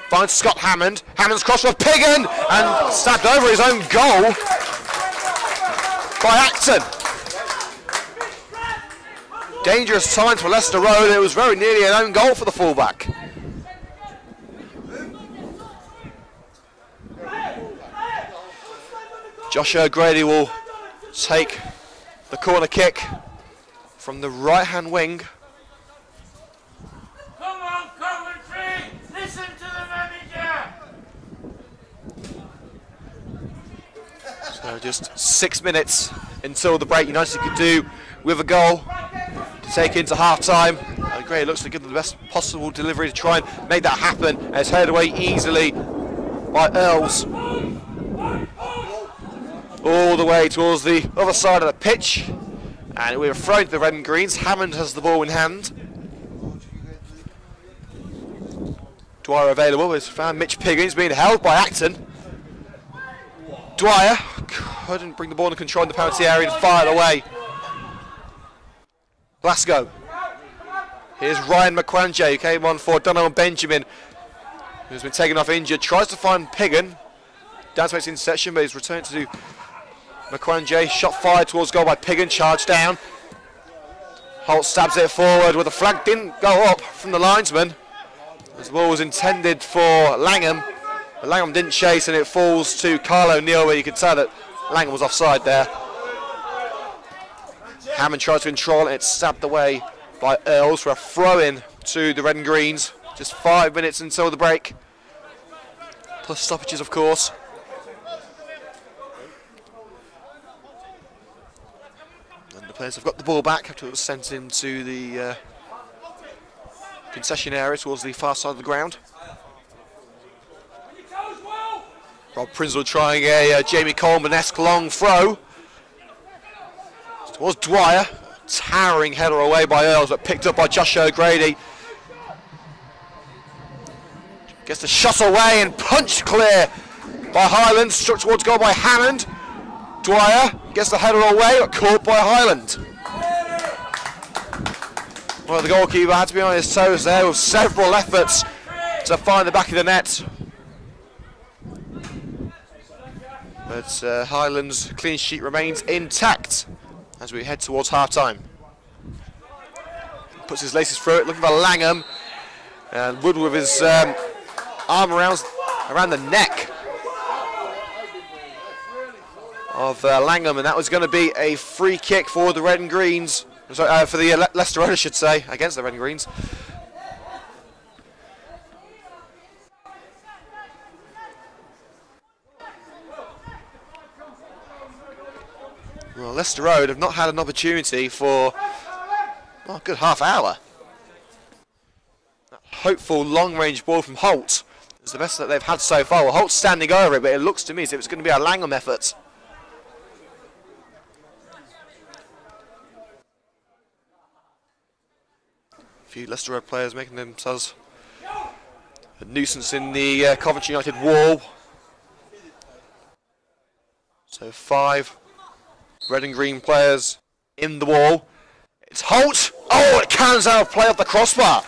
Finds Scott Hammond. Hammond's cross with Piggin and stabbed over his own goal by Acton. Dangerous times for Leicester Road. It was very nearly an own goal for the fullback. Josh O'Grady will take the corner kick from the right-hand wing. Come on, Coventry! Listen to the manager! So just 6 minutes until the break. United could do with a goal to take into half-time. O'Grady looks to give them the best possible delivery to try and make that happen. And it's headed away easily by Earls. All the way towards the other side of the pitch, and we're thrown to the red and greens. Hammond has the ball in hand. Dwyer available. It's found Mitch Piggin. He's being held by Acton. Dwyer couldn't bring the ball under control in the penalty area and fired away. Glasgow. Here's Ryan McQuengia, who came on for Donovan Benjamin, who's been taken off injured. Tries to find Piggin. Down to its interception, but he's returned to McQuengia. Shot fired towards goal by Piggin, charged down. Holt stabs it forward with a flag. Didn't go up from the linesman. This ball was intended for Langham, but Langham didn't chase, and it falls to Carl O'Neill, where you can tell that Langham was offside there. Hammond tries to control it. It's stabbed away by Earls for a throw-in to the red and greens. Just 5 minutes until the break, plus stoppages, of course. The players have got the ball back after it was sent into the concession area towards the far side of the ground. Rob Prinzel trying a Jamie Coleman-esque long throw towards Dwyer. Towering header away by Earls, but picked up by Josh O'Grady. Gets the shot away and punched clear by Highland. Struck towards goal by Hammond. Dwyer gets the header away, but caught by Highland. Well, the goalkeeper had to be on his toes there with several efforts to find the back of the net. But Highland's clean sheet remains intact as we head towards half-time. Puts his laces through it, looking for Langham. And Wood with his arm around the neck of Langham, and that was going to be a free kick for the Red and Greens. Sorry, for the Leicester Road, I should say, against the Red and Greens. Well, Leicester Road have not had an opportunity for a good half hour. That hopeful long-range ball from Holt is the best that they've had so far. Well, Holt's standing over it, but it looks to me as if it's going to be a Langham effort. A few Leicester Road players making themselves a nuisance in the Coventry United wall. So 5 red and green players in the wall. It's Holt. Oh, it cans out of play off the crossbar.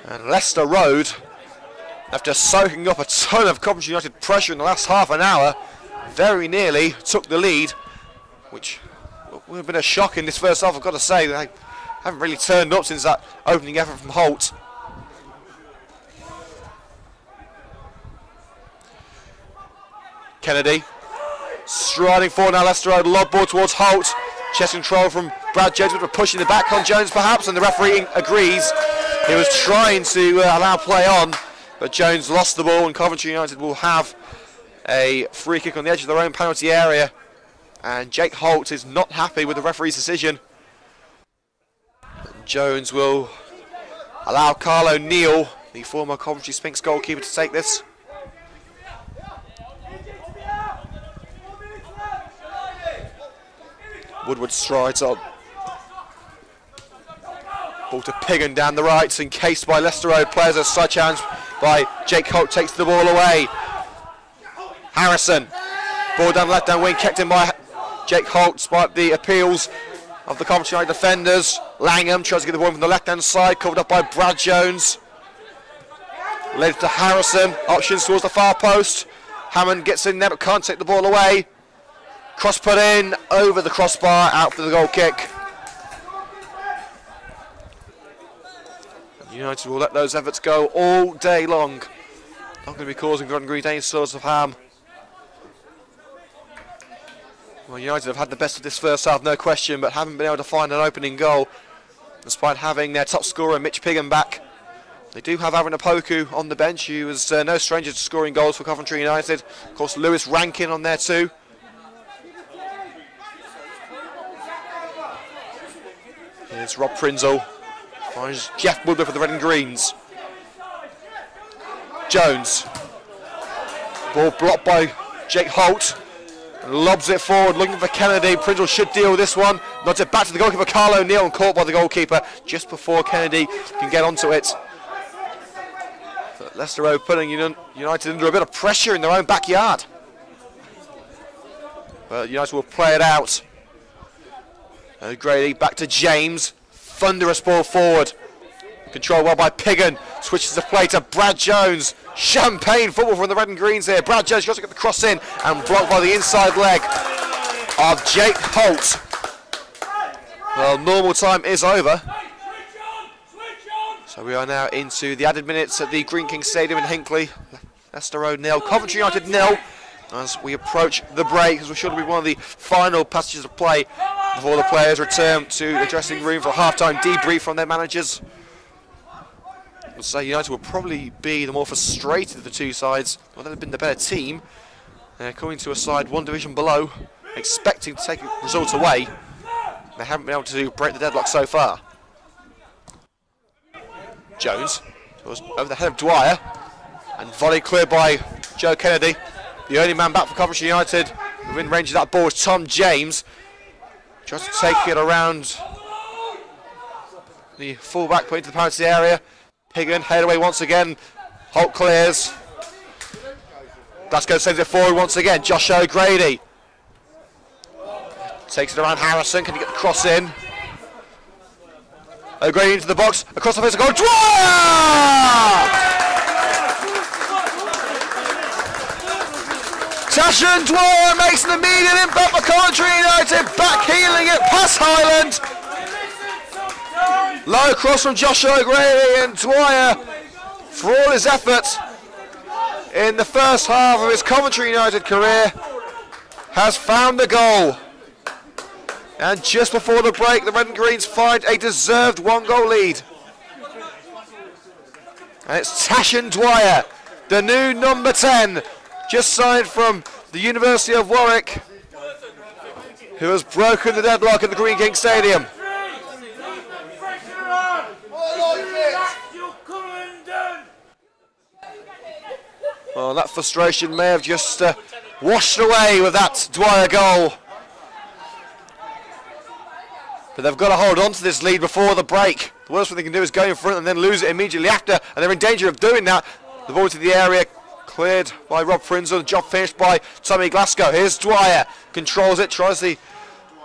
And Leicester Road, after soaking up a ton of Coventry United pressure in the last half an hour, very nearly took the lead, which would have been a shock in this first half, I've got to say. They haven't really turned up since that opening effort from Holt. Kennedy striding forward now. Leicester Road, lob ball towards Holt. Chest control from Brad Jones, but pushing the back on Jones perhaps, and the referee agrees. He was trying to allow play on, but Jones lost the ball, and Coventry United will have a free kick on the edge of their own penalty area. And Jake Holt is not happy with the referee's decision. Jones will allow Carl O'Neill, the former Coventry Sphinx goalkeeper, to take this. Woodward strides on. Ball to Piggin down the right, encased by Leicester Road players. A side challenge by Jake Holt takes the ball away. Harrison, ball down the left-hand wing, kept in by Jake Holt despite the appeals of the Coventry United defenders. Langham tries to get the ball from the left-hand side, covered up by Brad Jones. Led to Harrison, options towards the far post. Hammond gets in there but can't take the ball away. Cross put in, over the crossbar, out for the goal kick. United will let those efforts go all day long. Not going to be causing Red and Green any sorts of harm. Well, United have had the best of this first half, no question, but haven't been able to find an opening goal, despite having their top scorer, Mitch Piggin, back. They do have Aaron Opoku on the bench, who was no stranger to scoring goals for Coventry United. Of course, Lewis Rankin on there too. Here's Rob Prinzel. Finds Jeff Woodward for the Red and Greens. Jones. Ball blocked by Jake Holt. And lobs it forward, looking for Kennedy. Prinzel should deal with this one. Nods it back to the goalkeeper, Carl O'Neill, and caught by the goalkeeper just before Kennedy can get onto it. But Leicester Road putting United under a bit of pressure in their own backyard. But United will play it out. O'Grady back to James. Thunderous ball forward. Controlled well by Piggin. Switches the play to Brad Jones. Champagne football from the Red and Greens here. Brad Jones tries to get the cross in and blocked by the inside leg of Jake Holt. Well, normal time is over. So we are now into the added minutes at the Green King Stadium in Hinckley. Leicester Road 0, Coventry United 0. As we approach the break, as we're sure to be one of the final passages of play before the players return to the dressing room for a half-time debrief from their managers. I'll say United will probably be the more frustrated of the two sides. Well, they've been the better team. They're coming to a side one division below, expecting to take a result away. They haven't been able to break the deadlock so far. Jones over the head of Dwyer, and volley cleared by Joe Kennedy. The only man back for Coventry United within range of that ball is Tom James. Tries to take it around The full-back put into the penalty area. Piggin head away once again. Holt clears. Glasgow sends it forward once again. Josh O'Grady takes it around Harrison. Can he get the cross in? O'Grady into the box. Across the face of goal. Dwyer! Tashan Dwyer makes an immediate impact for Coventry United. Back healing it past Highland. Low cross from Josh O'Grady, and Dwyer, for all his effort in the first half of his Coventry United career, has found the goal. And just before the break, the Red and Greens find a deserved 1-goal lead. And it's Tashan Dwyer, the new number 10, just signed from the University of Warwick, who has broken the deadlock at the Green King Stadium. Well, that frustration may have just washed away with that Dwyer goal. But they've got to hold on to this lead before the break. The worst thing they can do is go in front and then lose it immediately after, and they're in danger of doing that. The ball to the area, cleared by Rob Frinzel, the job finished by Tommy Glasgow. Here's Dwyer, controls it, tries the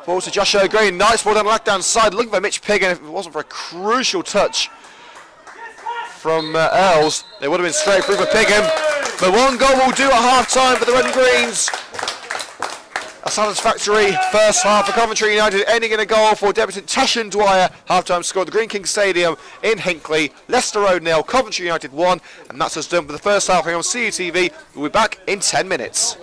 ball to Josh O'Grady. Nice ball down the left-hand side, looking for Mitch Piggin. If it wasn't for a crucial touch from Earls, they would have been straight through for Piggin. But 1 goal will do at half-time for the Red and Greens. A satisfactory first half for Coventry United, ending in a goal for debutant Tashan Dwyer. Half-time score at the Green King Stadium in Hinckley. Leicester Road 0, Coventry United 1. And that's us done for the first half here on CUTV. We'll be back in 10 minutes.